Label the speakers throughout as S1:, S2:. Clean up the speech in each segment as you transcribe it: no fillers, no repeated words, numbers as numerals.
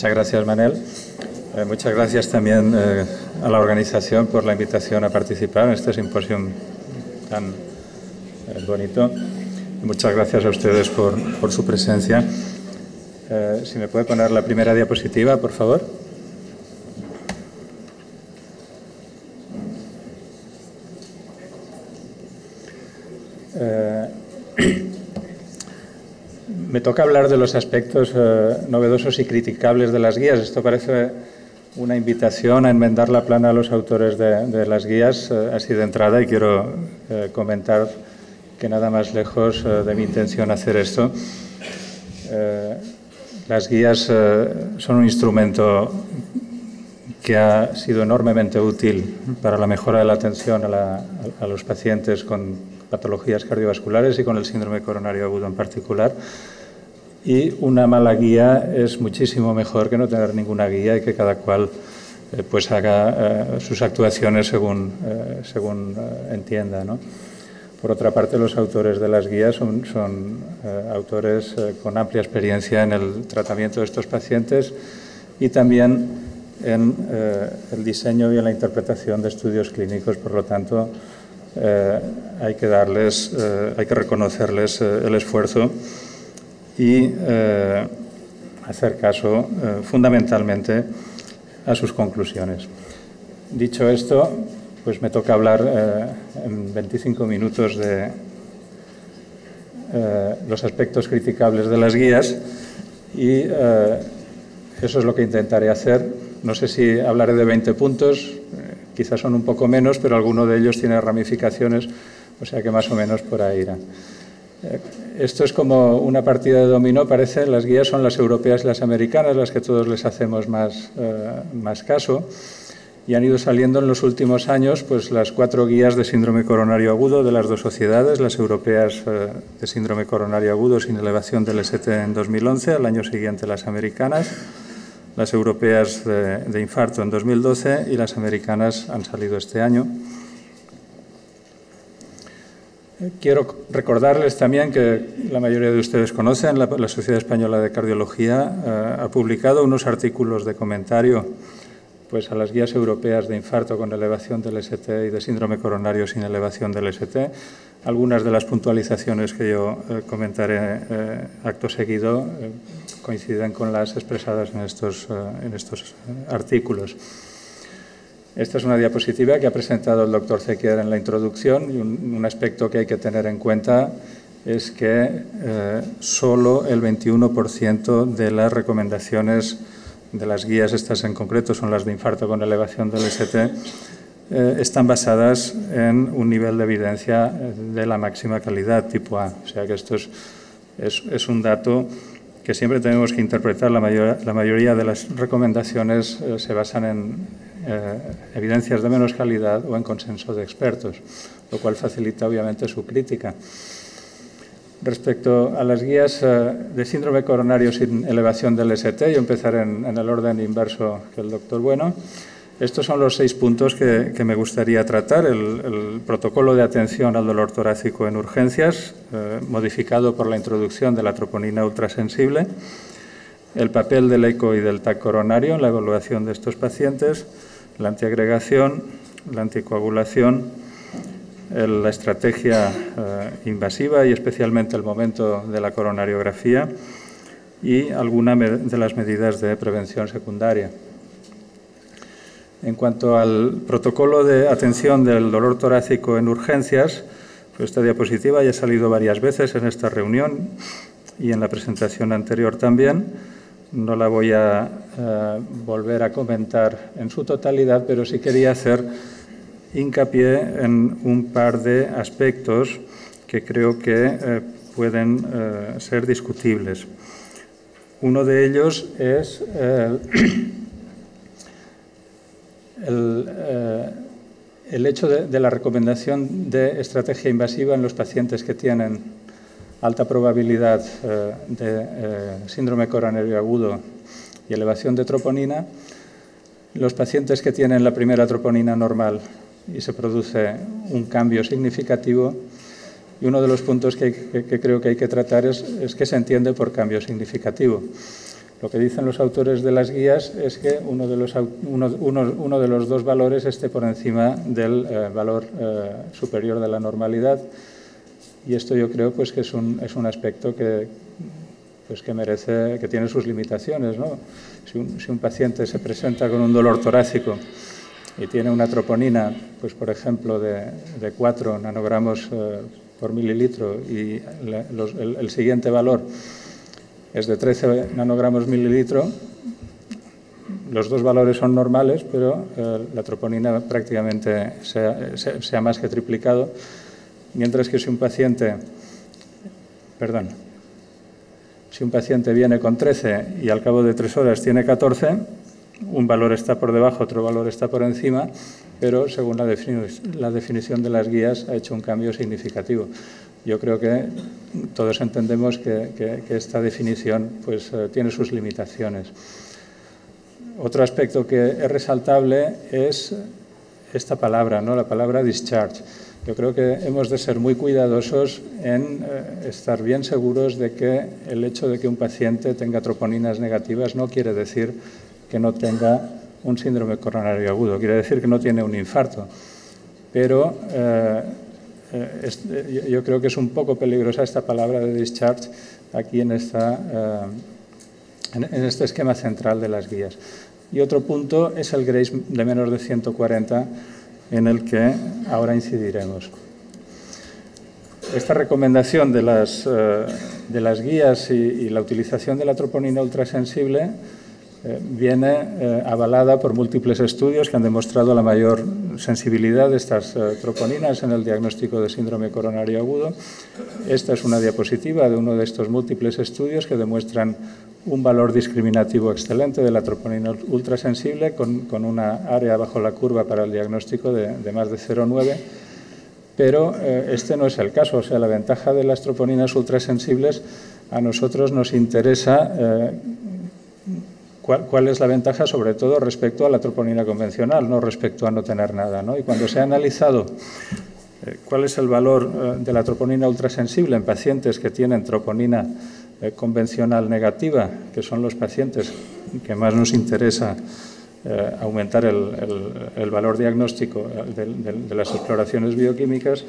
S1: Muchas gracias, Manel. Muchas gracias también a la organización por la invitación a participar en este simposio tan bonito. Muchas gracias a ustedes por su presencia. Si me puede poner la primera diapositiva, por favor. Me toca hablar de los aspectos novedosos y criticables de las guías. Esto parece una invitación a enmendar la plana a los autores de las guías, así de entrada, y quiero comentar que nada más lejos de mi intención hacer esto. Las guías son un instrumento que ha sido enormemente útil para la mejora de la atención a los pacientes con patologías cardiovasculares y con el síndrome coronario agudo en particular. Y una mala guía es muchísimo mejor que no tener ninguna guía y que cada cual pues haga sus actuaciones según entienda, ¿no? Por otra parte, los autores de las guías son autores con amplia experiencia en el tratamiento de estos pacientes y también en el diseño y en la interpretación de estudios clínicos. Por lo tanto, hay que reconocerles el esfuerzo y hacer caso fundamentalmente a sus conclusiones. Dicho esto, pues me toca hablar en 25 minutos de los aspectos criticables de las guías y eso es lo que intentaré hacer. No sé si hablaré de 20 puntos, quizás son un poco menos, pero alguno de ellos tiene ramificaciones, o sea que más o menos por ahí irá. Esto es como una partida de dominó, parece. Las guías son las europeas y las americanas, las que todos les hacemos más caso, y han ido saliendo en los últimos años pues las 4 guías de síndrome coronario agudo de las dos sociedades, las europeas de síndrome coronario agudo sin elevación del ST en 2011, al año siguiente las americanas, las europeas de infarto en 2012 y las americanas han salido este año. Quiero recordarles también que la mayoría de ustedes conocen, la Sociedad Española de Cardiología ha publicado unos artículos de comentario pues, a las guías europeas de infarto con elevación del ST y de síndrome coronario sin elevación del ST. Algunas de las puntualizaciones que yo comentaré acto seguido coinciden con las expresadas en estos artículos. Esta es una diapositiva que ha presentado el doctor Zequier en la introducción y un aspecto que hay que tener en cuenta es que solo el 21% de las recomendaciones de las guías, estas en concreto son las de infarto con elevación del ST, están basadas en un nivel de evidencia de la máxima calidad tipo A. O sea que esto es un dato que siempre tenemos que interpretar. La mayoría de las recomendaciones se basan en evidencias de menos calidad o en consenso de expertos, lo cual facilita obviamente su crítica. Respecto a las guías de síndrome coronario sin elevación del ST, yo empezaré en el orden inverso que el doctor Bueno. Estos son los 6 puntos que me gustaría tratar. El protocolo de atención al dolor torácico en urgencias, modificado por la introducción de la troponina ultrasensible, el papel del eco y del TAC coronario en la evaluación de estos pacientes, la antiagregación, la anticoagulación, la estrategia invasiva y especialmente el momento de la coronariografía y algunas de las medidas de prevención secundaria. En cuanto al protocolo de atención del dolor torácico en urgencias, pues esta diapositiva ya ha salido varias veces en esta reunión y en la presentación anterior también. No la voy a volver a comentar en su totalidad, pero sí quería hacer hincapié en un par de aspectos que creo que pueden ser discutibles. Uno de ellos es el hecho de la recomendación de estrategia invasiva en los pacientes que tienen alta probabilidad de síndrome coronario agudo y elevación de troponina. Los pacientes que tienen la primera troponina normal y se produce un cambio significativo, y uno de los puntos que creo que hay que tratar es qué se entiende por cambio significativo. Lo que dicen los autores de las guías es que uno de los dos valores esté por encima del valor superior de la normalidad, y esto yo creo pues, que es un aspecto que merece, que tiene sus limitaciones, ¿no? Si un paciente se presenta con un dolor torácico y tiene una troponina, pues por ejemplo, de 4 nanogramos por mililitro y el siguiente valor es de 13 nanogramos mililitro, los dos valores son normales, pero la troponina prácticamente se ha más que triplicado, mientras que si un paciente viene con 13 y al cabo de 3 horas tiene 14, un valor está por debajo, otro valor está por encima, pero según la definición de las guías ha hecho un cambio significativo. Yo creo que todos entendemos que esta definición pues, tiene sus limitaciones. Otro aspecto que es resaltable es esta palabra, ¿no? La palabra discharge. Yo creo que hemos de ser muy cuidadosos en estar bien seguros de que el hecho de que un paciente tenga troponinas negativas no quiere decir que no tenga un síndrome coronario agudo, quiere decir que no tiene un infarto. Pero yo creo que es un poco peligrosa esta palabra de discharge aquí en este esquema central de las guías. Y otro punto es el Grace de menos de 140, en el que ahora incidiremos. Esta recomendación de las guías y la utilización de la troponina ultrasensible viene avalada por múltiples estudios que han demostrado la mayor sensibilidad de estas troponinas en el diagnóstico de síndrome coronario agudo. Esta es una diapositiva de uno de estos múltiples estudios que demuestran un valor discriminativo excelente de la troponina ultrasensible con una área bajo la curva para el diagnóstico de más de 0,9, pero este no es el caso. O sea, la ventaja de las troponinas ultrasensibles, a nosotros nos interesa cuál es la ventaja, sobre todo respecto a la troponina convencional, no respecto a no tener nada, ¿no? Y cuando se ha analizado cuál es el valor de la troponina ultrasensible en pacientes que tienen troponina convencional negativa, que son los pacientes que más nos interesa aumentar el valor diagnóstico de las exploraciones bioquímicas,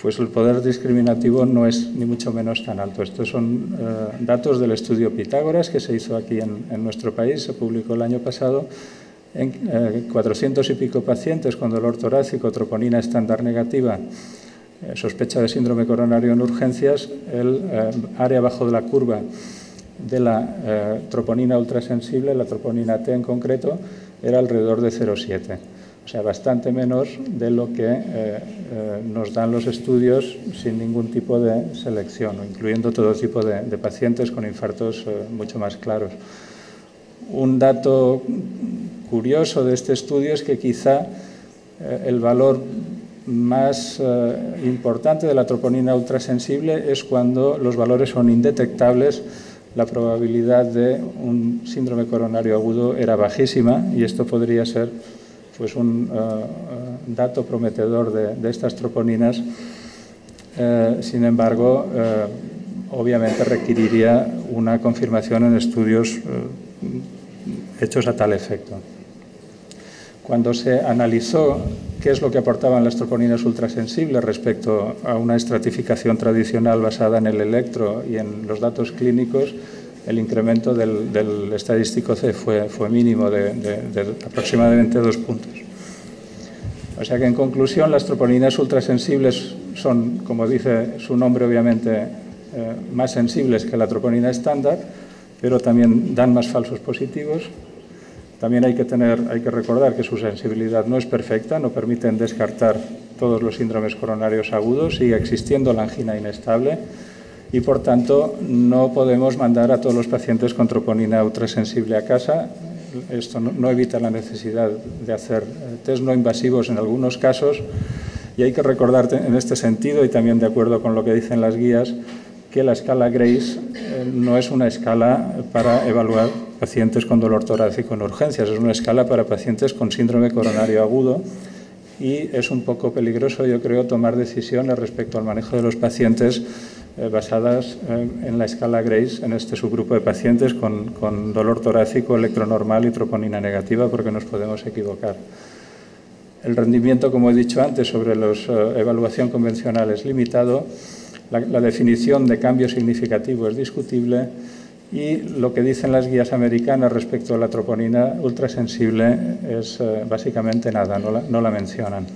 S1: pues el poder discriminativo no es ni mucho menos tan alto. Estos son datos del estudio Pitágoras que se hizo aquí en nuestro país, se publicó el año pasado, en 400 y pico pacientes con dolor torácico, troponina estándar negativa, sospecha de síndrome coronario en urgencias, el área bajo de la curva de la troponina ultrasensible, la troponina T en concreto, era alrededor de 0,7. O sea, bastante menos de lo que nos dan los estudios sin ningún tipo de selección, incluyendo todo tipo de pacientes con infartos mucho más claros. Un dato curioso de este estudio es que quizá el valor más importante de la troponina ultrasensible es cuando los valores son indetectables. La probabilidad de un síndrome coronario agudo era bajísima y esto podría ser pues un dato prometedor de estas troponinas. Sin embargo, obviamente requeriría una confirmación en estudios hechos a tal efecto. Cuando se analizó qué es lo que aportaban las troponinas ultrasensibles respecto a una estratificación tradicional basada en el electro y en los datos clínicos, el incremento del estadístico C fue mínimo de aproximadamente 2 puntos. O sea que, en conclusión, las troponinas ultrasensibles son, como dice su nombre, obviamente, más sensibles que la troponina estándar, pero también dan más falsos positivos. También hay que recordar que su sensibilidad no es perfecta, no permiten descartar todos los síndromes coronarios agudos, sigue existiendo la angina inestable y, por tanto, no podemos mandar a todos los pacientes con troponina ultrasensible a casa. Esto no evita la necesidad de hacer test no invasivos en algunos casos, y hay que recordar en este sentido, y también de acuerdo con lo que dicen las guías, que la escala Grace no es una escala para evaluar pacientes con dolor torácico en urgencias, es una escala para pacientes con síndrome coronario agudo, y es un poco peligroso, yo creo, tomar decisiones respecto al manejo de los pacientes basadas en la escala Grace en este subgrupo de pacientes con dolor torácico, electronormal y troponina negativa, porque nos podemos equivocar. El rendimiento, como he dicho antes, sobre la evaluación convencional es limitado, la definición de cambio significativo es discutible y lo que dicen las guías americanas respecto a la troponina ultrasensible es básicamente nada, no la mencionan.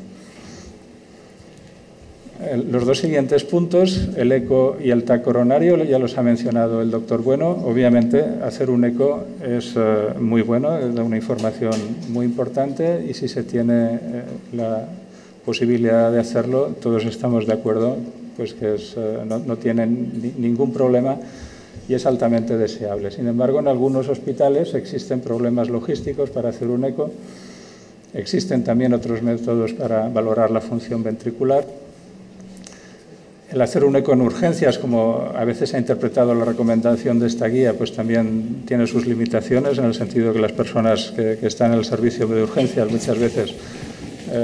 S1: Los dos siguientes puntos, el eco y el TAC coronario, ya los ha mencionado el doctor Bueno. Obviamente, hacer un eco es muy bueno, da una información muy importante y si se tiene la posibilidad de hacerlo, todos estamos de acuerdo, pues que no tienen ningún problema y es altamente deseable. Sin embargo, en algunos hospitales existen problemas logísticos para hacer un eco. Existen también otros métodos para valorar la función ventricular. El hacer un eco en urgencias, como a veces ha interpretado la recomendación de esta guía, pues también tiene sus limitaciones, en el sentido que las personas que están en el servicio de urgencias muchas veces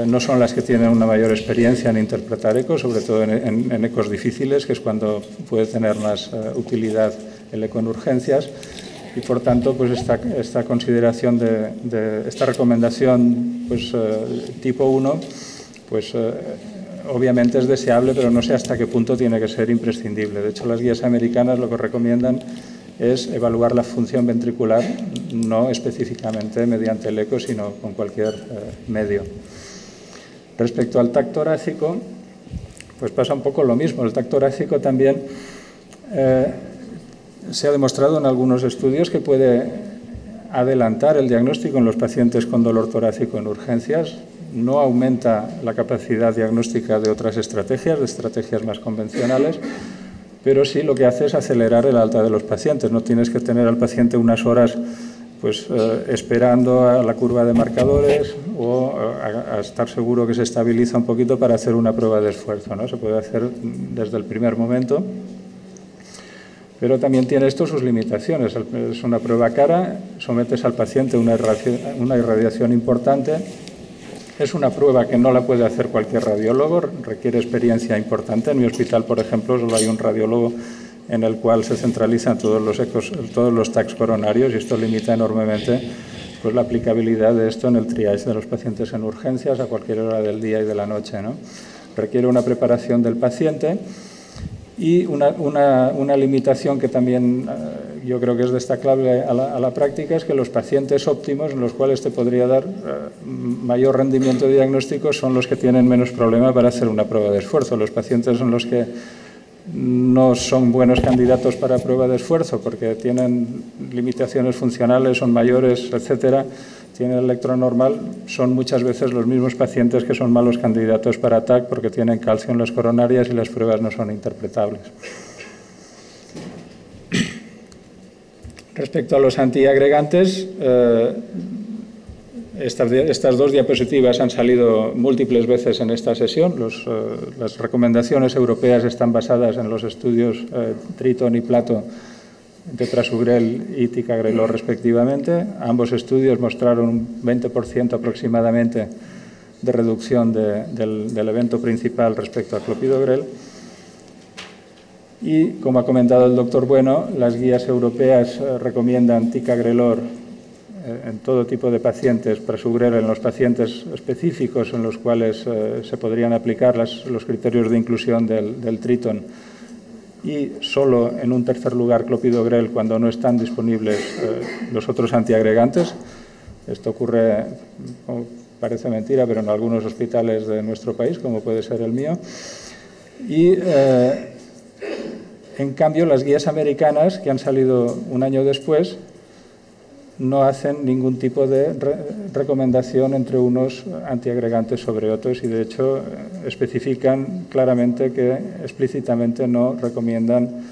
S1: no son las que tienen una mayor experiencia en interpretar ecos, sobre todo en ecos difíciles, que es cuando puede tener más utilidad el eco en urgencias. Y por tanto, pues esta consideración esta recomendación pues, tipo 1, pues obviamente es deseable, pero no sé hasta qué punto tiene que ser imprescindible. De hecho, las guías americanas lo que recomiendan es evaluar la función ventricular, no específicamente mediante el eco, sino con cualquier medio. Respecto al TAC torácico, pues pasa un poco lo mismo. El TAC torácico también se ha demostrado en algunos estudios que puede adelantar el diagnóstico en los pacientes con dolor torácico en urgencias. No aumenta la capacidad diagnóstica de otras estrategias, de estrategias más convencionales, pero sí lo que hace es acelerar el alta de los pacientes. No tienes que tener al paciente unas horas pues, esperando a la curva de marcadores o a estar seguro que se estabiliza un poquito para hacer una prueba de esfuerzo, ¿no? Se puede hacer desde el primer momento, pero también tiene esto sus limitaciones. Es una prueba cara, sometes al paciente a una irradiación importante. Es una prueba que no la puede hacer cualquier radiólogo, requiere experiencia importante. En mi hospital, por ejemplo, solo hay un radiólogo en el cual se centralizan todos los ecos, todos los TACs coronarios, y esto limita enormemente pues, la aplicabilidad de esto en el triage de los pacientes en urgencias a cualquier hora del día y de la noche, ¿no? Requiere una preparación del paciente y una limitación que también yo creo que es destacable a la práctica es que los pacientes óptimos, en los cuales te podría dar mayor rendimiento diagnóstico, son los que tienen menos problema para hacer una prueba de esfuerzo. Los pacientes son los que no son buenos candidatos para prueba de esfuerzo porque tienen limitaciones funcionales, son mayores, etcétera, tienen electronormal, son muchas veces los mismos pacientes que son malos candidatos para TAC porque tienen calcio en las coronarias y las pruebas no son interpretables. Respecto a los antiagregantes, estas dos diapositivas han salido múltiples veces en esta sesión. Las recomendaciones europeas están basadas en los estudios Triton y Plato de Prasugrel y Ticagrelor respectivamente. Ambos estudios mostraron un 20% aproximadamente de reducción del evento principal respecto a clopidogrel. Y, como ha comentado el doctor Bueno, las guías europeas recomiendan Ticagrelor en todo tipo de pacientes, Prasugrel en los pacientes específicos en los cuales se podrían aplicar los criterios de inclusión del Triton, y solo en un tercer lugar clopidogrel cuando no están disponibles los otros antiagregantes. Esto ocurre, parece mentira, pero en algunos hospitales de nuestro país, como puede ser el mío. Y en cambio, las guías americanas, que han salido un año después, no hacen ningún tipo de recomendación entre unos antiagregantes sobre otros y, de hecho, especifican claramente que explícitamente no recomiendan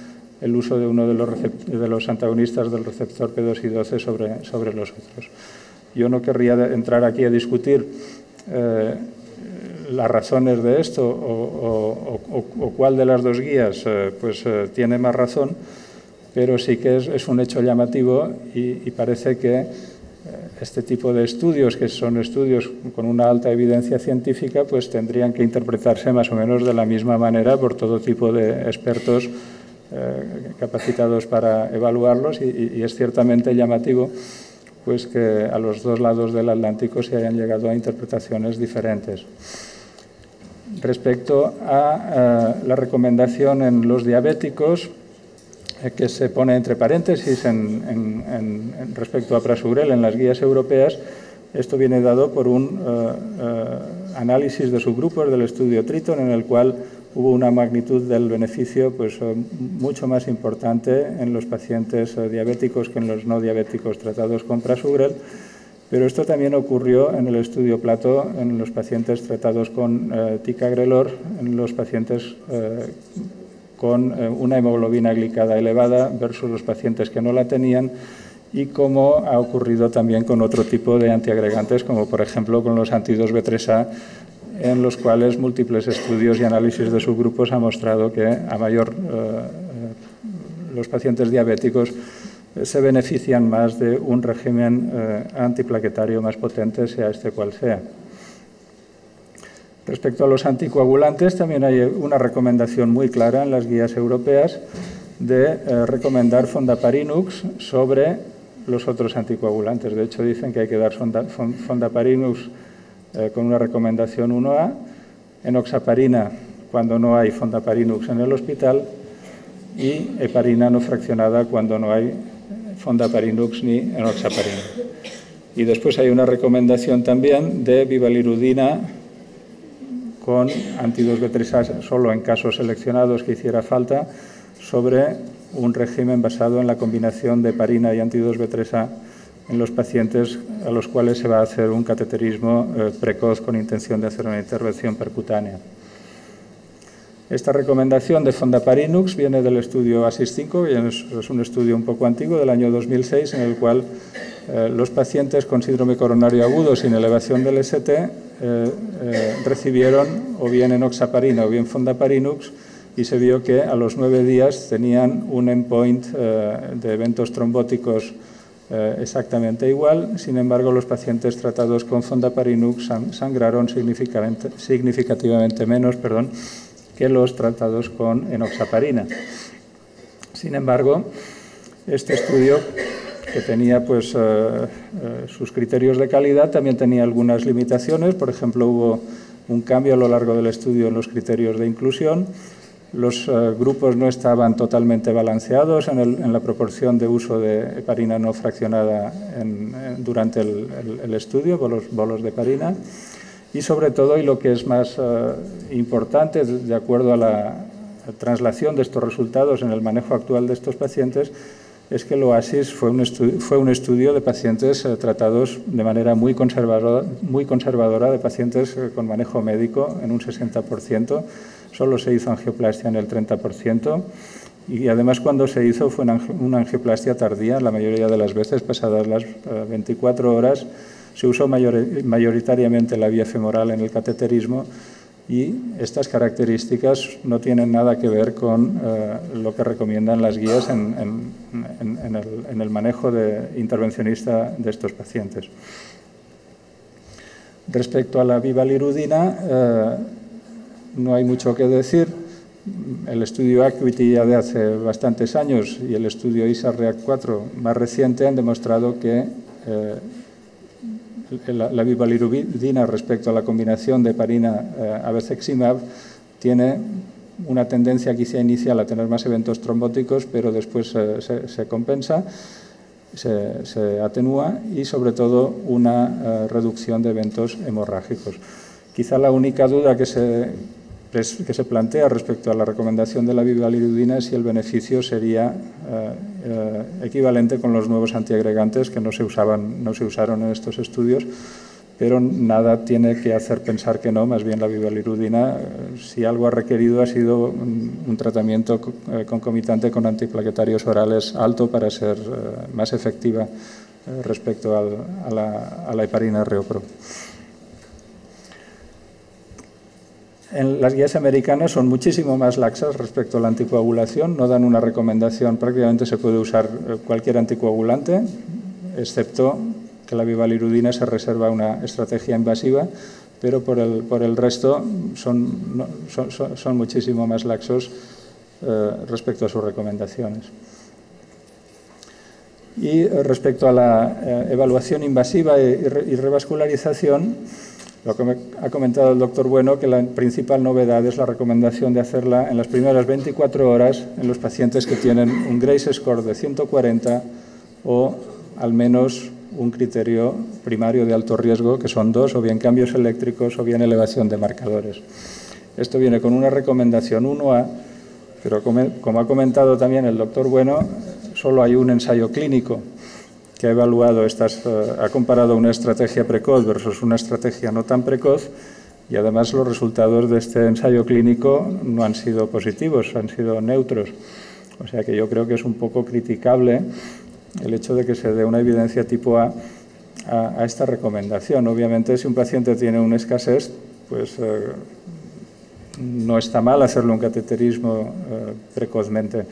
S1: el uso de uno de los antagonistas del receptor P2Y12 sobre los otros. Yo no querría entrar aquí a discutir las razones de esto o cuál de las dos guías tiene más razón, pero sí que es un hecho llamativo y parece que este tipo de estudios, que son estudios con una alta evidencia científica, pues tendrían que interpretarse más o menos de la misma manera por todo tipo de expertos capacitados para evaluarlos y es ciertamente llamativo pues que a los dos lados del Atlántico se hayan llegado a interpretaciones diferentes. Respecto a la recomendación en los diabéticos, que se pone entre paréntesis respecto a Prasugrel en las guías europeas, esto viene dado por un análisis de subgrupos del estudio Triton, en el cual hubo una magnitud del beneficio pues, mucho más importante en los pacientes diabéticos que en los no diabéticos tratados con Prasugrel, pero esto también ocurrió en el estudio Plato en los pacientes tratados con ticagrelor, en los pacientes con una hemoglobina glicada elevada versus los pacientes que no la tenían, y como ha ocurrido también con otro tipo de antiagregantes, como por ejemplo con los anti-2B3A, en los cuales múltiples estudios y análisis de subgrupos han mostrado que a mayor los pacientes diabéticos se benefician más de un régimen antiplaquetario más potente, sea este cual sea. Respecto a los anticoagulantes, también hay una recomendación muy clara en las guías europeas de recomendar Fondaparinux sobre los otros anticoagulantes. De hecho, dicen que hay que dar Fondaparinux con una recomendación 1A, enoxaparina cuando no hay Fondaparinux en el hospital y heparina no fraccionada cuando no hay Fondaparinux ni enoxaparina. Y después hay una recomendación también de bivalirudina con anti-2B3A solo en casos seleccionados que hiciera falta, sobre un régimen basado en la combinación de heparina y anti-2B3A en los pacientes a los cuales se va a hacer un cateterismo precoz con intención de hacer una intervención percutánea. Esta recomendación de Fondaparinux viene del estudio ASIS-5, que es un estudio un poco antiguo del año 2006, en el cual los pacientes con síndrome coronario agudo sin elevación del ST recibieron o bien enoxaparina o bien Fondaparinux, y se vio que a los 9 días tenían un endpoint de eventos trombóticos exactamente igual. Sin embargo, los pacientes tratados con Fondaparinux sangraron significativamente menos que los tratados con enoxaparina. Sin embargo, este estudio, que tenía pues, sus criterios de calidad, también tenía algunas limitaciones. Por ejemplo, hubo un cambio a lo largo del estudio en los criterios de inclusión. Los grupos no estaban totalmente balanceados en la proporción de uso de heparina no fraccionada durante el estudio, bolos de heparina. Y sobre todo, y lo que es más importante, de acuerdo a la traslación de estos resultados en el manejo actual de estos pacientes, es que el OASIS fue un estudio de pacientes tratados de manera muy conservadora, de pacientes con manejo médico en un 60%, solo se hizo angioplastia en el 30%, y además cuando se hizo fue una angioplastia tardía, la mayoría de las veces pasadas las 24 horas. Se usó mayoritariamente la vía femoral en el cateterismo, y estas características no tienen nada que ver con lo que recomiendan las guías en el manejo intervencionista de estos pacientes. Respecto a la bivalirudina, no hay mucho que decir. El estudio Acuity ya de hace bastantes años y el estudio ISA-REACT4 más reciente han demostrado que la bivalirudina respecto a la combinación de heparina abelacimab tiene una tendencia quizá inicial a tener más eventos trombóticos, pero después se compensa, se atenúa, y sobre todo una reducción de eventos hemorrágicos. Quizá la única duda que se plantea respecto a la recomendación de la bivalirudina es si el beneficio sería equivalente con los nuevos antiagregantes que no se usaron en estos estudios, pero nada tiene que hacer pensar que no. Más bien la bivalirudina, si algo ha requerido, ha sido un tratamiento concomitante con antiplaquetarios orales alto para ser más efectiva respecto a la heparina ReoPro. En las guías americanas son muchísimo más laxas respecto a la anticoagulación, no dan una recomendación, prácticamente se puede usar cualquier anticoagulante, excepto que la bivalirudina se reserva una estrategia invasiva, pero por el resto son muchísimo más laxos respecto a sus recomendaciones. Y respecto a la evaluación invasiva y revascularización, lo que ha comentado el doctor Bueno, que la principal novedad es la recomendación de hacerla en las primeras 24 horas en los pacientes que tienen un Grace score de 140 o al menos un criterio primario de alto riesgo, que son 2, o bien cambios eléctricos o bien elevación de marcadores. Esto viene con una recomendación 1A, pero como ha comentado también el doctor Bueno, solo hay un ensayo clínico que ha evaluado ha comparado una estrategia precoz versus una estrategia no tan precoz, y además los resultados de este ensayo clínico no han sido positivos, han sido neutros. O sea que yo creo que es un poco criticable el hecho de que se dé una evidencia tipo A a esta recomendación. Obviamente, si un paciente tiene una escasez, pues no está mal hacerle un cateterismo precozmente,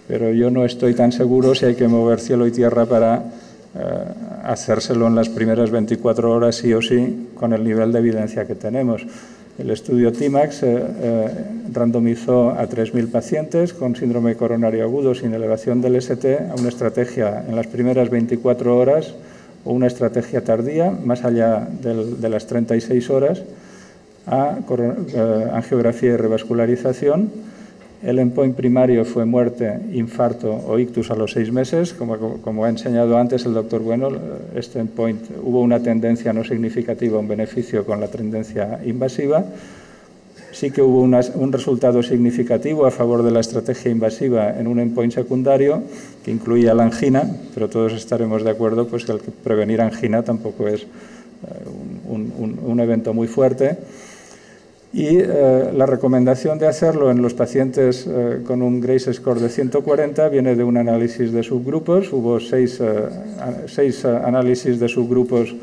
S1: pero yo no estoy tan seguro si hay que mover cielo y tierra para hacérselo en las primeras 24 horas sí o sí, con el nivel de evidencia que tenemos. El estudio TIMAX randomizó a 3.000 pacientes con síndrome coronario agudo sin elevación del ST a una estrategia en las primeras 24 horas o una estrategia tardía, más allá de las 36 horas, a angiografía y revascularización. El endpoint primario fue muerte, infarto o ictus a los 6 meses. Como ha enseñado antes el doctor Bueno, este endpoint hubo una tendencia no significativa, un beneficio con la tendencia invasiva. Sí que hubo un resultado significativo a favor de la estrategia invasiva en un endpoint secundario que incluía la angina, pero todos estaremos de acuerdo pues, que prevenir angina tampoco es un evento muy fuerte. Y la recomendación de hacerlo en los pacientes con un Grace score de 140 viene de un análisis de subgrupos. Hubo seis análisis de subgrupos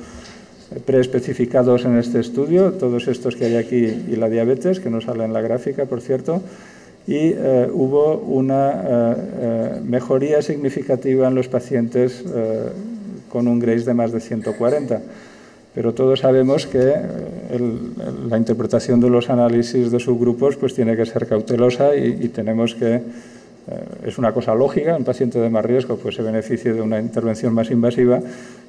S1: preespecificados en este estudio, todos estos que hay aquí y la diabetes, que no sale en la gráfica, por cierto, y hubo una mejoría significativa en los pacientes con un Grace de más de 140. Pero todos sabemos que la interpretación de los análisis de subgrupos pues tiene que ser cautelosa y tenemos que, es una cosa lógica, un paciente de más riesgo pues se beneficie de una intervención más invasiva,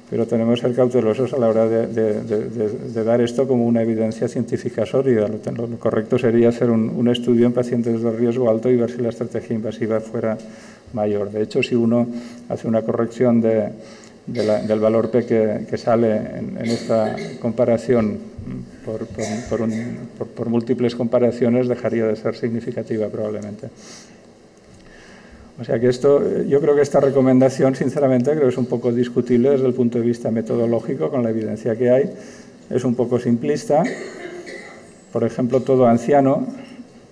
S1: pero tenemos que ser cautelosos a la hora de dar esto como una evidencia científica sólida. Lo correcto sería hacer un estudio en pacientes de riesgo alto y ver si la estrategia invasiva fuera mayor. De hecho, si uno hace una corrección del valor P que sale en esta comparación por múltiples comparaciones, dejaría de ser significativa probablemente. O sea que yo creo que esta recomendación, sinceramente, creo que es un poco discutible desde el punto de vista metodológico con la evidencia que hay. Es un poco simplista. Por ejemplo, todo anciano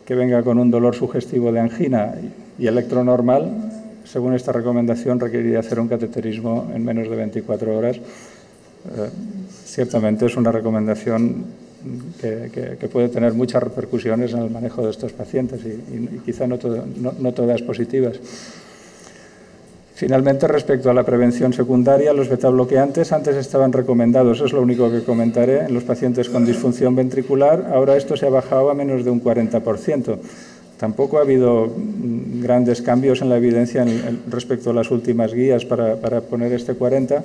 S1: que venga con un dolor sugestivo de angina y electronormal, según esta recomendación, requeriría hacer un cateterismo en menos de 24 horas. Ciertamente es una recomendación que puede tener muchas repercusiones en el manejo de estos pacientes y quizá no todas positivas. Finalmente, respecto a la prevención secundaria, los betabloqueantes antes estaban recomendados, es lo único que comentaré, en los pacientes con disfunción ventricular. Ahora esto se ha bajado a menos de un 40%. Tampoco ha habido grandes cambios en la evidencia respecto a las últimas guías para poner este 40%.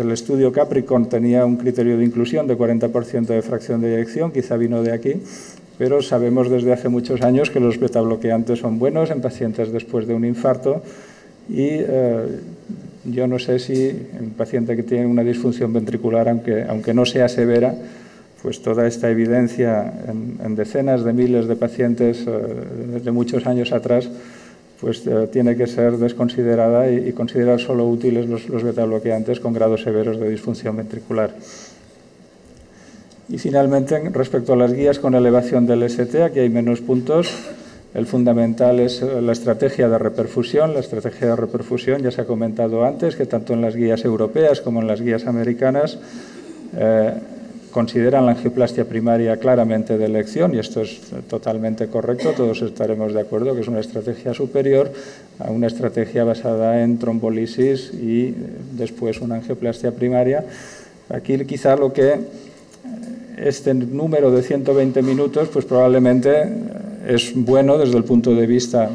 S1: El estudio Capricorn tenía un criterio de inclusión de 40% de fracción de eyección, quizá vino de aquí, pero sabemos desde hace muchos años que los betabloqueantes son buenos en pacientes después de un infarto y yo no sé si un paciente que tiene una disfunción ventricular, aunque no sea severa, pues toda esta evidencia en decenas de miles de pacientes desde muchos años atrás, pues tiene que ser desconsiderada y considerar solo útiles los betabloqueantes con grados severos de disfunción ventricular. Y finalmente, respecto a las guías con elevación del ST, aquí hay menos puntos. El fundamental es la estrategia de reperfusión. La estrategia de reperfusión ya se ha comentado antes, que tanto en las guías europeas como en las guías americanas consideran la angioplastia primaria claramente de elección, y esto es totalmente correcto, todos estaremos de acuerdo que es una estrategia superior a una estrategia basada en trombolisis y después una angioplastia primaria. Aquí quizá lo que este número de 120 minutos pues probablemente es bueno desde el punto de vista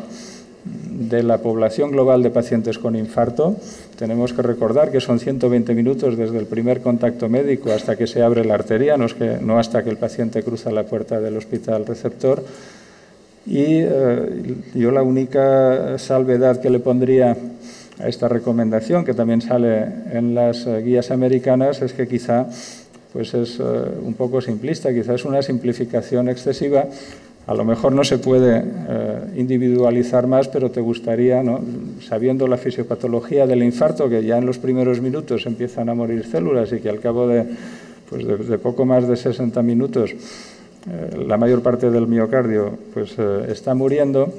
S1: de la población global de pacientes con infarto. Tenemos que recordar que son 120 minutos desde el primer contacto médico hasta que se abre la arteria, no hasta que el paciente cruza la puerta del hospital receptor. Y yo la única salvedad que le pondría a esta recomendación, que también sale en las guías americanas, es que quizá pues es un poco simplista, quizá es una simplificación excesiva. A lo mejor no se puede individualizar más, pero te gustaría, ¿no?, sabiendo la fisiopatología del infarto, que ya en los primeros minutos empiezan a morir células y que al cabo de poco más de 60 minutos la mayor parte del miocardio pues, está muriendo,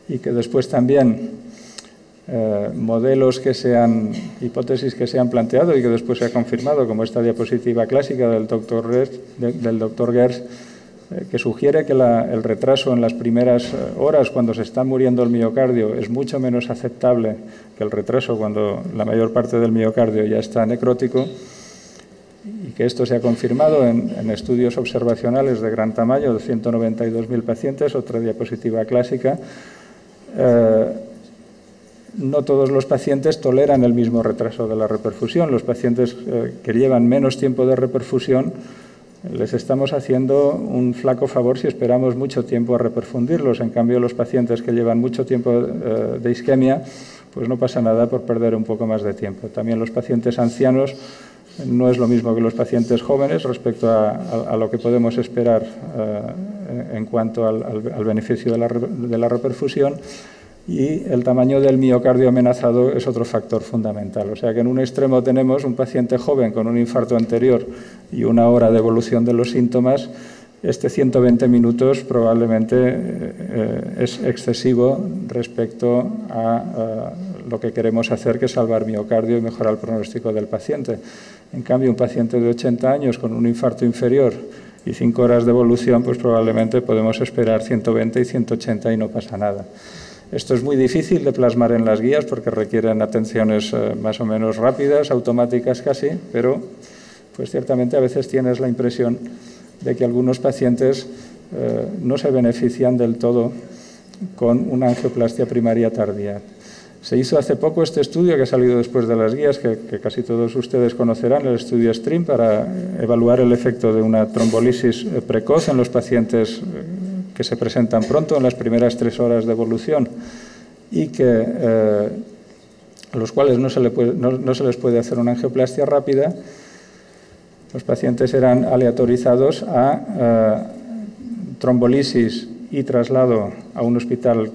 S1: y que después también modelos hipótesis que se han planteado y que después se ha confirmado, como esta diapositiva clásica del doctor Gers, que sugiere que el retraso en las primeras horas cuando se está muriendo el miocardio es mucho menos aceptable que el retraso cuando la mayor parte del miocardio ya está necrótico, y que esto se ha confirmado en estudios observacionales de gran tamaño de 192.000 pacientes, otra diapositiva clásica. No todos los pacientes toleran el mismo retraso de la reperfusión. Los pacientes que llevan menos tiempo de reperfusión les estamos haciendo un flaco favor si esperamos mucho tiempo a reperfundirlos. En cambio, los pacientes que llevan mucho tiempo de isquemia, pues no pasa nada por perder un poco más de tiempo. También los pacientes ancianos no es lo mismo que los pacientes jóvenes respecto a lo que podemos esperar en cuanto al beneficio de la reperfusión. Y el tamaño del miocardio amenazado es otro factor fundamental. O sea que en un extremo tenemos un paciente joven con un infarto anterior y una hora de evolución de los síntomas. Este 120 minutos probablemente es excesivo respecto a lo que queremos hacer, que es salvar miocardio y mejorar el pronóstico del paciente. En cambio, un paciente de 80 años con un infarto inferior y 5 horas de evolución, pues probablemente podemos esperar 120 y 180 y no pasa nada. Esto es muy difícil de plasmar en las guías porque requieren atenciones más o menos rápidas, automáticas casi, pero pues ciertamente a veces tienes la impresión de que algunos pacientes no se benefician del todo con una angioplastia primaria tardía. Se hizo hace poco este estudio que ha salido después de las guías, que casi todos ustedes conocerán, el estudio STREAM, para evaluar el efecto de una trombolisis precoz en los pacientes que se presentan pronto, en las primeras 3 horas de evolución, y que a los cuales no se les puede hacer una angioplastia rápida. Los pacientes eran aleatorizados a trombolisis y traslado a un hospital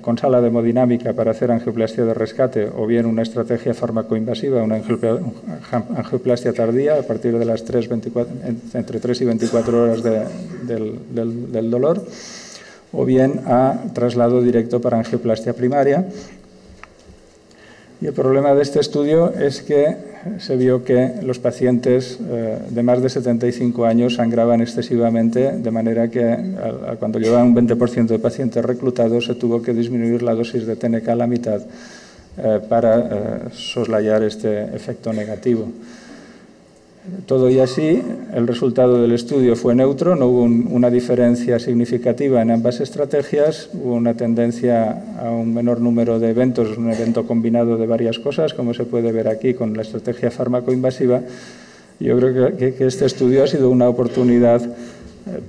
S1: con sala de hemodinámica para hacer angioplastia de rescate, o bien una estrategia farmacoinvasiva, una angioplastia tardía a partir de las entre 3 y 24 horas del dolor, o bien a traslado directo para angioplastia primaria. Y el problema de este estudio es que se vio que los pacientes de más de 75 años sangraban excesivamente, de manera que cuando llevaban un 20% de pacientes reclutados se tuvo que disminuir la dosis de TNK a la mitad para soslayar este efecto negativo. Todo y así, el resultado del estudio fue neutro, no hubo una diferencia significativa en ambas estrategias, hubo una tendencia a un menor número de eventos, un evento combinado de varias cosas, como se puede ver aquí con la estrategia farmacoinvasiva. Yo creo que este estudio ha sido una oportunidad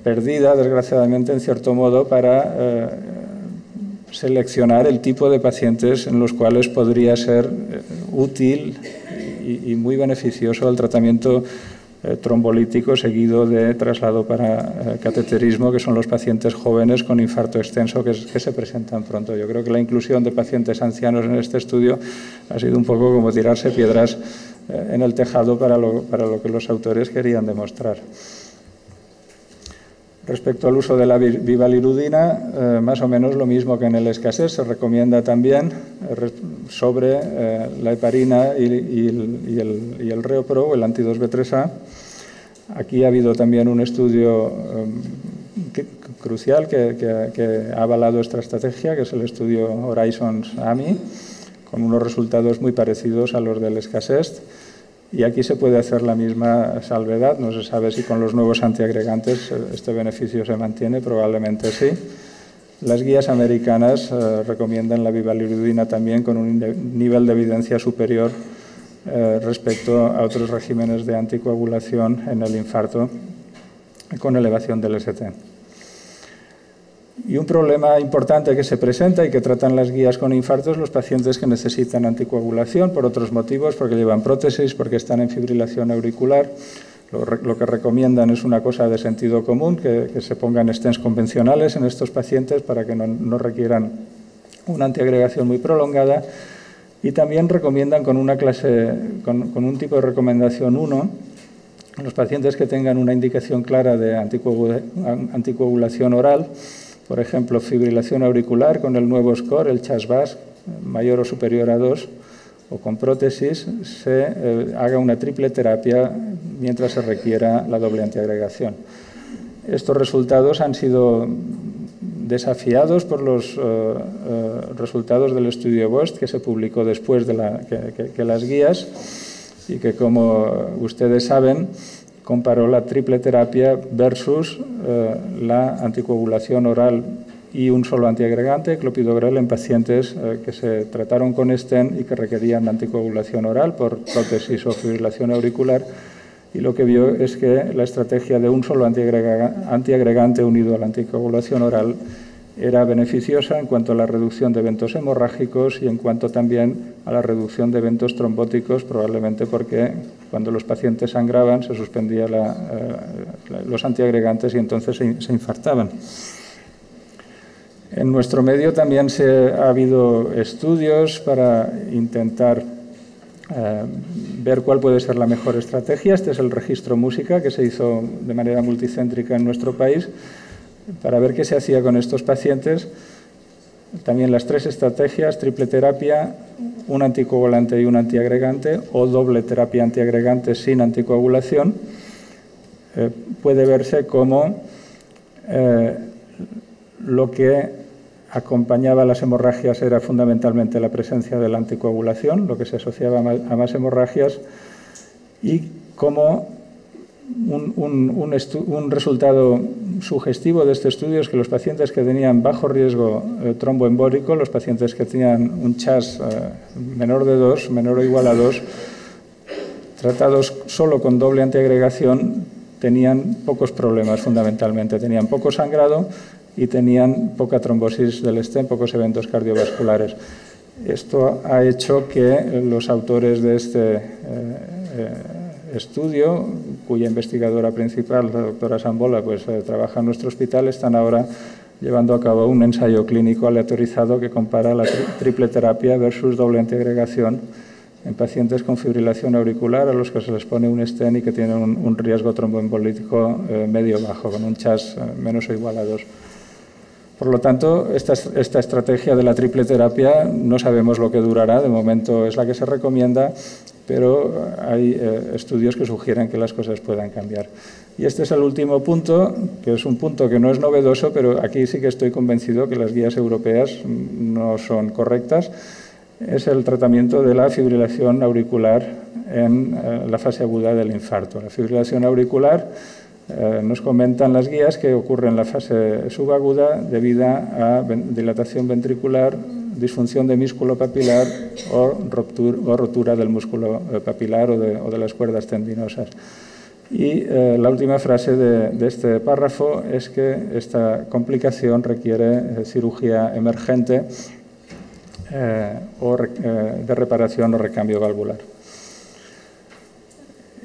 S1: perdida, desgraciadamente, en cierto modo, para seleccionar el tipo de pacientes en los cuales podría ser útil y muy beneficioso el tratamiento trombolítico seguido de traslado para cateterismo, que son los pacientes jóvenes con infarto extenso que se presentan pronto. Yo creo que la inclusión de pacientes ancianos en este estudio ha sido un poco como tirarse piedras en el tejado para lo que los autores querían demostrar. Respecto al uso de la bivalirudina, más o menos lo mismo que en el escasez. Se recomienda también sobre la heparina y el Reopro, el anti-2B3A. Aquí ha habido también un estudio crucial que ha avalado esta estrategia, que es el estudio Horizons-AMI, con unos resultados muy parecidos a los del escasez. Y aquí se puede hacer la misma salvedad. No se sabe si con los nuevos antiagregantes este beneficio se mantiene, probablemente sí. Las guías americanas recomiendan la bivalirudina también con un nivel de evidencia superior respecto a otros regímenes de anticoagulación en el infarto con elevación del ST. Y un problema importante que se presenta y que tratan las guías con infartos, los pacientes que necesitan anticoagulación por otros motivos, porque llevan prótesis, porque están en fibrilación auricular. Lo que recomiendan es una cosa de sentido común, que se pongan stents convencionales en estos pacientes para que no requieran una antiagregación muy prolongada. Y también recomiendan con un tipo de recomendación 1, los pacientes que tengan una indicación clara de anticoagulación oral, por ejemplo, fibrilación auricular con el nuevo score, el CHAS-VAS, mayor o superior a 2, o con prótesis, se haga una triple terapia mientras se requiera la doble antiagregación. Estos resultados han sido desafiados por los resultados del estudio BOST, que se publicó después de que las guías, y que, como ustedes saben, comparó la triple terapia versus la anticoagulación oral y un solo antiagregante, clopidogrel, en pacientes que se trataron con stent y que requerían anticoagulación oral por prótesis o fibrilación auricular. Y lo que vio es que la estrategia de un solo antiagregante unido a la anticoagulación oral era beneficiosa en cuanto a la reducción de eventos hemorrágicos y en cuanto también a la reducción de eventos trombóticos, probablemente porque cuando los pacientes sangraban se suspendían los antiagregantes y entonces se infartaban. En nuestro medio también ha habido estudios para intentar ver cuál puede ser la mejor estrategia. Este es el registro música que se hizo de manera multicéntrica en nuestro país para ver qué se hacía con estos pacientes. También las 3 estrategias: triple terapia, un anticoagulante y un antiagregante, o doble terapia antiagregante sin anticoagulación. Puede verse como lo que acompañaba las hemorragias era fundamentalmente la presencia de la anticoagulación, lo que se asociaba a más hemorragias, y como un resultado sugestivo de este estudio es que los pacientes que tenían bajo riesgo tromboembólico, los pacientes que tenían un CHAS menor de 2, menor o igual a 2, tratados solo con doble antiagregación, tenían pocos problemas fundamentalmente, tenían poco sangrado y tenían poca trombosis del stent, pocos eventos cardiovasculares. Esto ha hecho que los autores de este estudio, cuya investigadora principal, la doctora Sambola, trabaja en nuestro hospital, están ahora llevando a cabo un ensayo clínico aleatorizado que compara la triple terapia versus doble antiagregación en pacientes con fibrilación auricular a los que se les pone un stent y que tienen un riesgo tromboembolítico medio-bajo, con un CHAS menos o igual a 2. Por lo tanto, esta estrategia de la triple terapia no sabemos lo que durará, de momento es la que se recomienda, pero hay estudios que sugieren que las cosas puedan cambiar. Y este es el último punto, que es un punto que no es novedoso, pero aquí sí que estoy convencido que las guías europeas no son correctas. Es el tratamiento de la fibrilación auricular en la fase aguda del infarto. La fibrilación auricular, nos comentan las guías, que ocurre en la fase subaguda debido a dilatación ventricular, disfunción de músculo papilar o rotura del músculo papilar o de las cuerdas tendinosas. Y la última frase de este párrafo es que esta complicación requiere cirugía emergente de reparación o recambio valvular.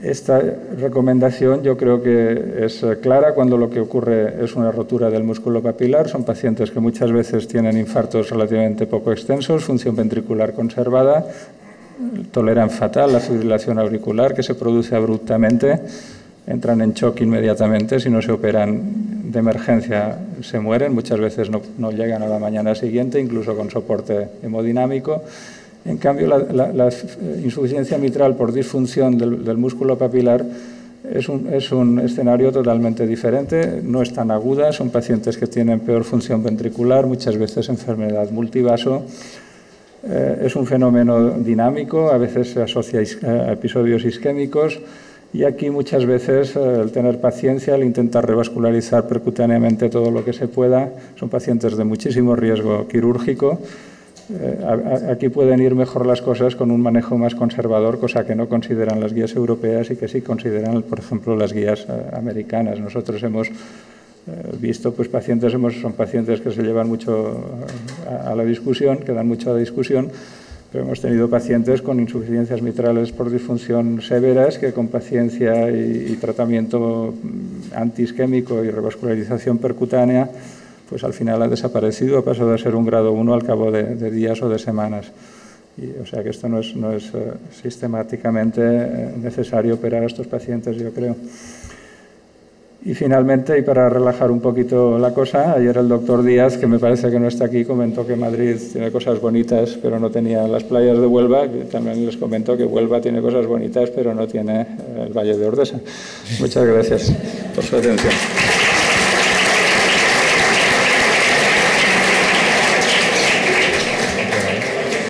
S1: Esta recomendación yo creo que es clara cuando lo que ocurre es una rotura del músculo papilar. Son pacientes que muchas veces tienen infartos relativamente poco extensos, función ventricular conservada, toleran fatal la fibrilación auricular, que se produce abruptamente, entran en shock inmediatamente si no se operan de emergencia se mueren, muchas veces no llegan a la mañana siguiente, incluso con soporte hemodinámico. En cambio, la insuficiencia mitral por disfunción del músculo papilar es un escenario totalmente diferente, no es tan aguda, son pacientes que tienen peor función ventricular, muchas veces enfermedad multivaso. Es un fenómeno dinámico, a veces se asocia a episodios isquémicos y aquí muchas veces el tener paciencia, el intentar revascularizar percutáneamente todo lo que se pueda, son pacientes de muchísimo riesgo quirúrgico. Aquí pueden ir mejor las cosas con un manejo más conservador, cosa que no consideran las guías europeas y que sí consideran, por ejemplo, las guías americanas. Nosotros hemos visto, pues son pacientes que se llevan mucho a la discusión, que dan mucho a la discusión, pero hemos tenido pacientes con insuficiencias mitrales por disfunción severas que con paciencia y tratamiento antiisquémico y revascularización percutánea pues al final ha desaparecido, ha pasado a ser un grado 1 al cabo de días o de semanas. O sea que esto no es sistemáticamente necesario operar a estos pacientes, yo creo. Y finalmente, y para relajar un poquito la cosa, ayer el doctor Díaz, que me parece que no está aquí, comentó que Madrid tiene cosas bonitas, pero no tenía las playas de Huelva. También les comentó que Huelva tiene cosas bonitas, pero no tiene el Valle de Ordesa. Muchas gracias por su atención.